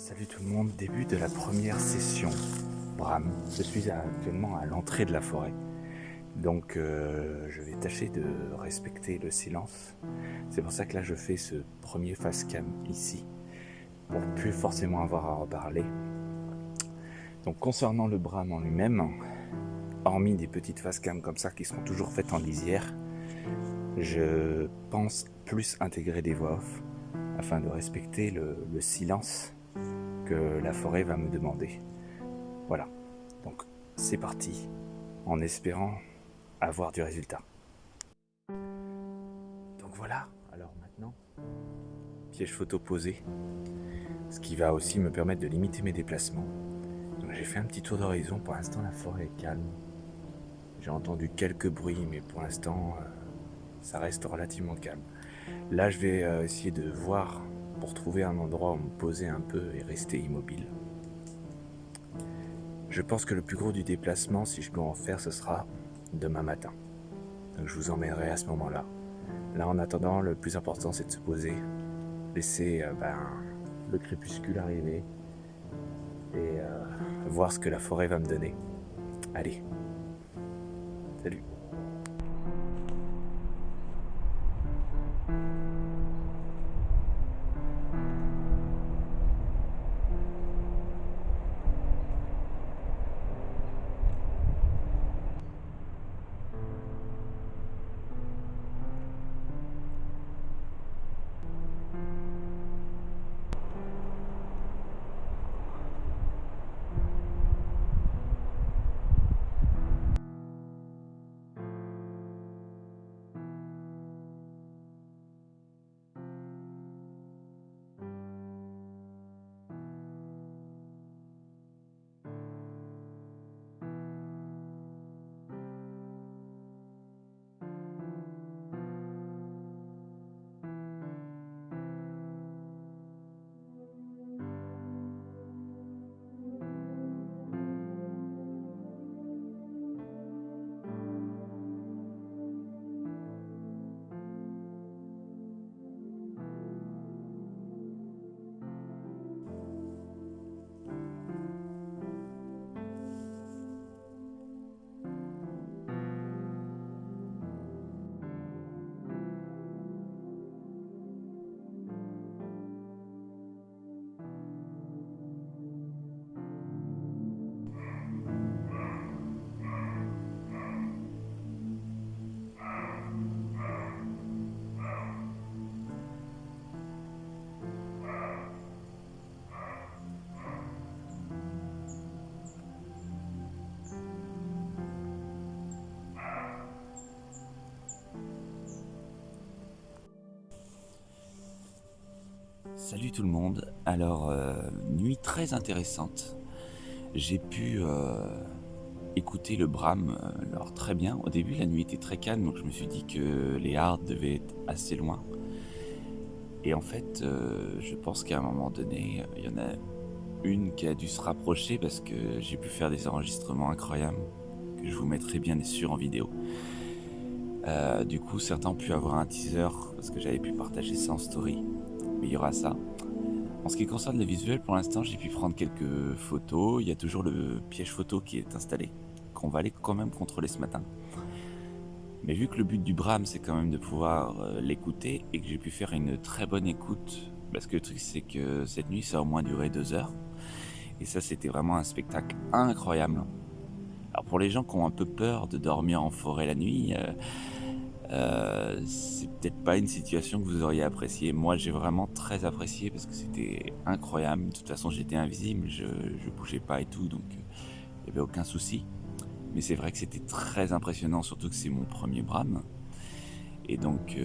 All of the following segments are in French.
Salut tout le monde, début de la première session Bram. Je suis actuellement à l'entrée de la forêt. Donc je vais tâcher de respecter le silence. C'est pour ça que là je fais ce premier face cam ici, pour plus forcément avoir à reparler. Donc concernant le Bram en lui-même, hormis des petites face cam comme ça qui seront toujours faites en lisière, je pense plus intégrer des voix off afin de respecter le silence que la forêt va me demander. Voilà, donc c'est parti, en espérant avoir du résultat. Donc voilà, alors maintenant, piège photo posé, ce qui va aussi me permettre de limiter mes déplacements. Donc j'ai fait un petit tour d'horizon, pour l'instant la forêt est calme. J'ai entendu quelques bruits, mais pour l'instant ça reste relativement calme. Là je vais essayer de voir pour trouver un endroit où me poser un peu et rester immobile. Je pense que le plus gros du déplacement, si je dois en faire, ce sera demain matin. Donc je vous emmènerai à ce moment-là. Là, en attendant, le plus important, c'est de se poser, laisser le crépuscule arriver et voir ce que la forêt va me donner. Allez, salut. Salut tout le monde, alors nuit très intéressante, j'ai pu écouter le Bram alors très bien. Au début la nuit était très calme donc je me suis dit que les hardes devaient être assez loin. Et en fait je pense qu'à un moment donné il y en a une qui a dû se rapprocher parce que j'ai pu faire des enregistrements incroyables que je vous mettrai bien sûr en vidéo. Du coup certains ont pu avoir un teaser parce que j'avais pu partager ça en story. Mais il y aura ça. En ce qui concerne le visuel, pour l'instant, j'ai pu prendre quelques photos. Il y a toujours le piège photo qui est installé, qu'on va aller quand même contrôler ce matin. Mais vu que le but du Bram, c'est quand même de pouvoir l'écouter et que j'ai pu faire une très bonne écoute, parce que le truc, c'est que cette nuit, ça a au moins duré 2 heures. Et ça, c'était vraiment un spectacle incroyable. Alors pour les gens qui ont un peu peur de dormir en forêt la nuit, c'est peut-être pas une situation que vous auriez appréciée. Moi, j'ai vraiment très apprécié parce que c'était incroyable. De toute façon, j'étais invisible, je bougeais pas et tout, donc il n'y avait aucun souci. Mais c'est vrai que c'était très impressionnant, surtout que c'est mon premier Bram. Et donc,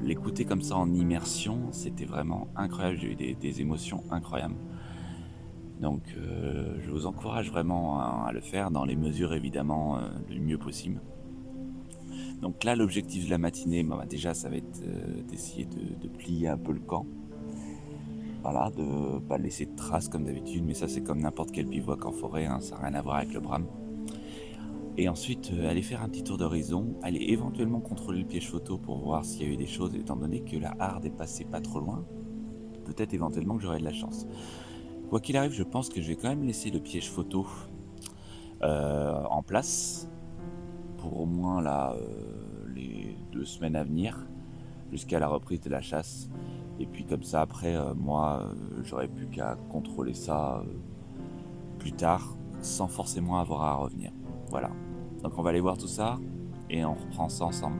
l'écouter comme ça en immersion, c'était vraiment incroyable. J'ai eu des émotions incroyables. Donc, je vous encourage vraiment à le faire dans les mesures, évidemment, le mieux possible. Donc là, l'objectif de la matinée, déjà, ça va être d'essayer de plier un peu le camp. Voilà, de pas laisser de traces comme d'habitude, mais ça, c'est comme n'importe quel bivouac en forêt, hein, ça n'a rien à voir avec le Bram. Et ensuite, aller faire un petit tour d'horizon, aller éventuellement contrôler le piège photo pour voir s'il y a eu des choses, étant donné que la harde est passée pas trop loin. peut-être éventuellement que j'aurai de la chance. Quoi qu'il arrive, je pense que je vais quand même laisser le piège photo en place pour au moins là, les 2 semaines à venir, jusqu'à la reprise de la chasse. Et puis comme ça, après, moi, j'aurais plus qu'à contrôler ça plus tard, sans forcément avoir à revenir. Voilà. Donc on va aller voir tout ça, et on reprend ça ensemble.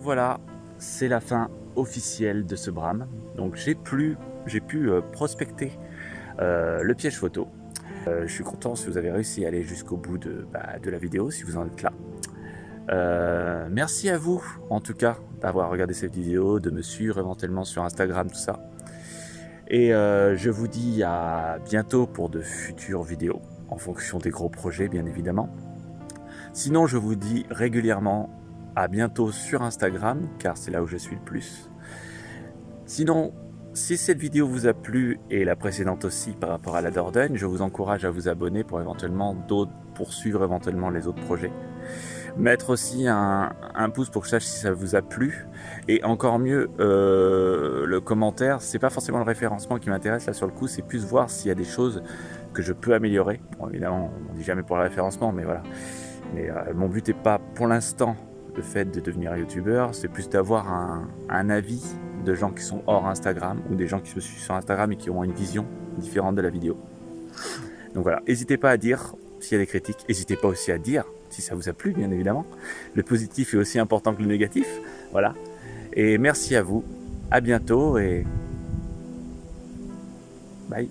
Voilà, c'est la fin officielle de ce brame. Donc j'ai pu prospecter le piège photo. Je suis content si vous avez réussi à aller jusqu'au bout de la vidéo, si vous en êtes là. Merci à vous, en tout cas, d'avoir regardé cette vidéo, de me suivre éventuellement sur Instagram, tout ça. Et je vous dis à bientôt pour de futures vidéos, en fonction des gros projets, bien évidemment. Sinon, je vous dis régulièrement à bientôt sur Instagram, car c'est là où je suis le plus. Sinon, si cette vidéo vous a plu, et la précédente aussi par rapport à la Dordogne, je vous encourage à vous abonner pour éventuellement poursuivre éventuellement les autres projets. Mettre aussi un pouce pour que je sache si ça vous a plu. Et encore mieux, le commentaire, c'est pas forcément le référencement qui m'intéresse là sur le coup, c'est plus voir s'il y a des choses que je peux améliorer. Bon, évidemment, on dit jamais pour le référencement, mais voilà. Mais mon but n'est pas pour l'instant le fait de devenir youtubeur, c'est plus d'avoir un avis de gens qui sont hors Instagram ou des gens qui me suivent sur Instagram et qui ont une vision différente de la vidéo. Donc voilà, n'hésitez pas à dire s'il y a des critiques, n'hésitez pas aussi à dire si ça vous a plu, bien évidemment. Le positif est aussi important que le négatif, voilà. Et merci à vous, à bientôt et bye.